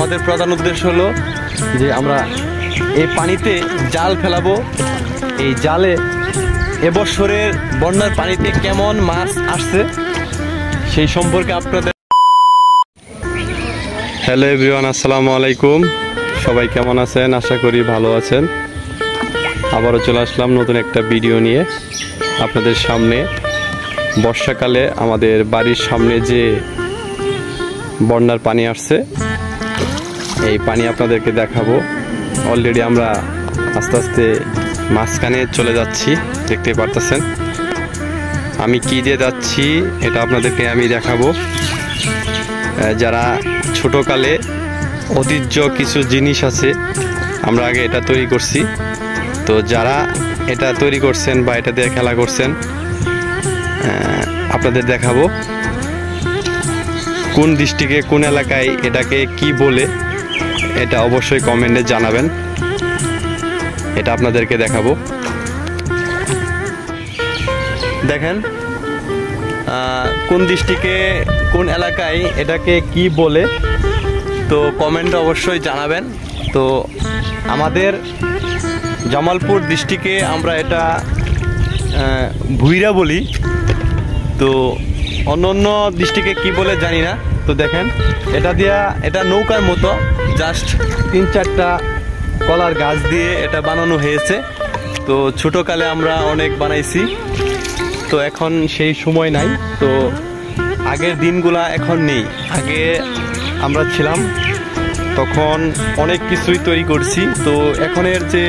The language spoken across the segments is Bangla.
আমাদের প্রধান উদ্দেশ্য হলো যে আমরা এই পানিতে জাল ফেলাবো। এই জালে এবছরের বন্যার পানিতে কেমন মাছ আসছে সেই সম্পর্কে আপনাদের। হ্যালো এভরিওয়ান, আসসালামু আলাইকুম। সবাই কেমন আছেন? আশা করি ভালো আছেন। আবারও চলে আসলাম নতুন একটা ভিডিও নিয়ে আপনাদের সামনে। বর্ষাকালে আমাদের বাড়ির সামনে যে বন্যার পানি আসছে, এই পানি আপনাদেরকে দেখাবো। অলরেডি আমরা আস্তে আস্তে মাঝখানে চলে যাচ্ছি, দেখতে পারতেছেন। আমি কি দিয়ে যাচ্ছি এটা আপনাদেরকে আমি দেখাবো। যারা ছোটোকালে ঐতিহ্য কিছু জিনিস আছে, আমরা আগে এটা তৈরি করছি, তো যারা এটা তৈরি করছেন বা এটা দিয়ে খেলা করছেন আপনাদের দেখাবো। কোন ডিস্ট্রিক্টে কোন এলাকায় এটাকে কি বলে এটা অবশ্যই কমেন্টে জানাবেন, এটা আপনাদেরকে দেখাবো। দেখেন কোন ডিস্ট্রিক্টে কোন এলাকায় এটাকে কি বলে, তো কমেন্টে অবশ্যই জানাবেন। তো আমাদের জামালপুর ডিস্ট্রিক্টে আমরা এটা ভুইরা বলি, তো অন্য অন্য ডিস্ট্রিক্টে কি বলে জানি না। তো দেখেন এটা নৌকার মতো, জাস্ট 3-4টা কলার গাছ দিয়ে এটা বানানো হয়েছে। তো ছোটোকালে আমরা অনেক বানাইছি, তো এখন সেই সময় নাই। তো আগের দিনগুলা এখন নেই। আগে আমরা ছিলাম তখন অনেক কিছুই তৈরি করছি। তো এখনের যে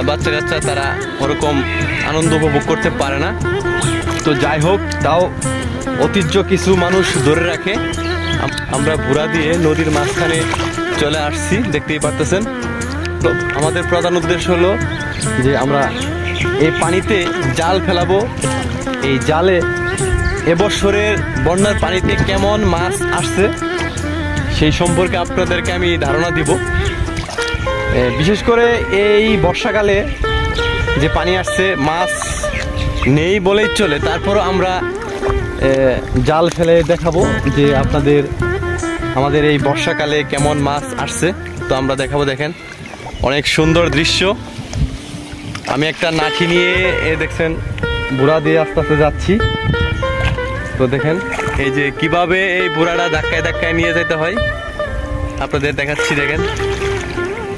বাচ্চা কাচ্চা তারা ওরকম আনন্দ উপভোগ করতে পারে না। তো যাই হোক, তাও ঐতিহ্য কিছু মানুষ ধরে রাখে। আমরা ভুরা দিয়ে নদীর মাঝখানে চলে আসছি, দেখতেই পারতেছেন। তো আমাদের প্রধান উদ্দেশ্য হলো যে আমরা এই পানিতে জাল ফেলাবো। এই জালে এবছরের বন্যার পানিতে কেমন মাছ আসছে সেই সম্পর্কে আপনাদেরকে আমি ধারণা দিব। বিশেষ করে এই বর্ষাকালে যে পানি আসছে, মাছ নেই বলেই চলে, তারপরও আমরা জাল ফেলে দেখাবো যে আমাদের এই বর্ষাকালে কেমন মাছ আসছে। তো আমরা দেখাবো। দেখেন অনেক সুন্দর দৃশ্য। আমি একটা লাঠি নিয়ে দেখছেন বুড়া দিয়ে আস্তে আস্তে যাচ্ছি। তো দেখেন এই যে কিভাবে এই বুড়াটা ধাক্কায় ধাক্কায় নিয়ে যেতে হয় আপনাদের দেখাচ্ছি। দেখেন,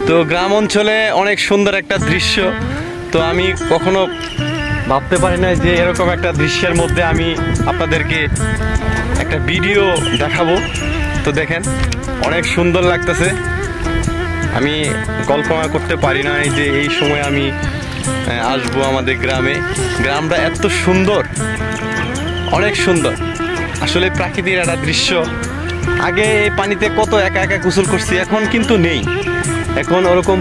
তো গ্রাম অঞ্চলে অনেক সুন্দর একটা দৃশ্য। তো আমি কখনো ভাবতে পারি না যে এরকম একটা দৃশ্যের মধ্যে আমি আপনাদেরকে একটা ভিডিও দেখাবো। তো দেখেন অনেক সুন্দর লাগতেছে। আমি কল্পনা করতে পারি না যে এই সময় আমি আসবো আমাদের গ্রামে। গ্রামটা এত সুন্দর, অনেক সুন্দর। আসলে প্রাকৃতিক একটা দৃশ্য। আগে এই পানিতে কত একা একা গোসল করছি, এখন কিন্তু নেই। এখন ওরকম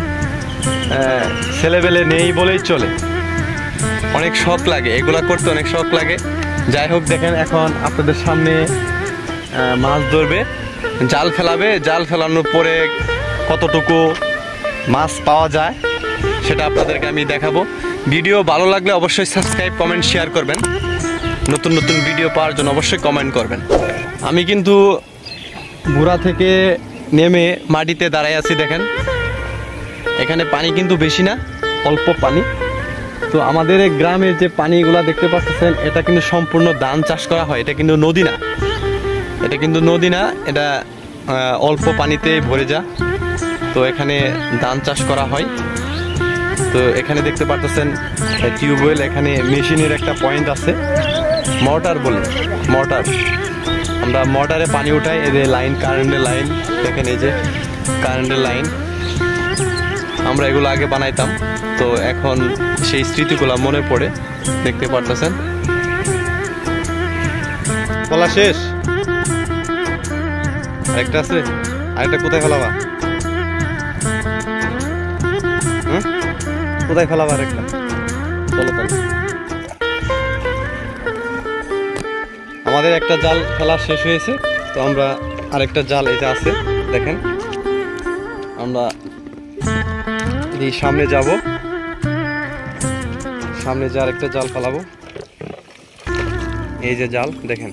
ছেলেবেলে নেই বলেই চলে। অনেক শখ লাগে এগুলা করতে, অনেক শখ লাগে। যাই হোক, দেখেন এখন আপনাদের সামনে মাছ ধরবে, জাল ফেলাবে। জাল ফেলানোর পরে কতটুকু মাছ পাওয়া যায় সেটা আপনাদেরকে আমি দেখাবো। ভিডিও ভালো লাগলে অবশ্যই সাবস্ক্রাইব, কমেন্ট, শেয়ার করবেন। নতুন নতুন ভিডিও পাওয়ার জন্য অবশ্যই কমেন্ট করবেন। আমি কিন্তু বুড়া থেকে নেমে মাটিতে দাঁড়াই আছি। দেখেন এখানে পানি কিন্তু বেশি না, অল্প পানি। তো আমাদের এই গ্রামের যে পানিগুলা দেখতে পাচ্ছেন, এটা কিন্তু সম্পূর্ণ ধান চাষ করা হয়। এটা কিন্তু নদী না, এটা অল্প পানিতে ভরে যা। তো এখানে ধান চাষ করা হয়। তো এখানে দেখতে পাচ্ছেন টিউবওয়েল, এখানে মেশিনের একটা পয়েন্ট আছে, মোটর বলে, মোটর। আমরা মোটরে পানি উঠাই। এই যে লাইন, কারেন্টের লাইন, দেখেন এই যে কারেন্টের লাইন। আমরা এগুলো আগে বানাইতাম, তো এখন সেই স্মৃতিগুলো মনে পড়ে, দেখতে পারতেছেন। কলা শেষ, আরেকটা আছে, আরেকটা কোথায় ফেলাবা? কোথায় ফেলাবা আরেকটা? চলো তাহলে। আমাদের একটা জাল ফেলা শেষ হয়েছে, তো আমরা আরেকটা জাল এটা আছে, দেখেন। আমরা সামনে যাব, সামনে যে আরেকটা জাল ফেলাবো। এই যে জাল, দেখেন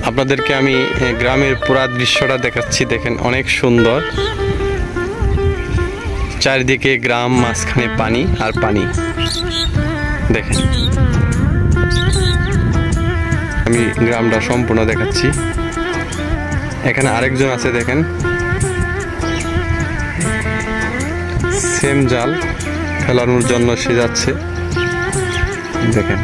আপনাদেরকে আমি গ্রামের পুরা দৃশ্যটা দেখাচ্ছি। দেখেন অনেক সুন্দর, চারিদিকে গ্রাম, মাঝখানে পানি আর পানি। দেখেন আমি গ্রামটা সম্পূর্ণ দেখাচ্ছি। এখানে আরেকজন আছে, দেখেন সেম জাল ফেলানোর জন্য সে যাচ্ছে। দেখেন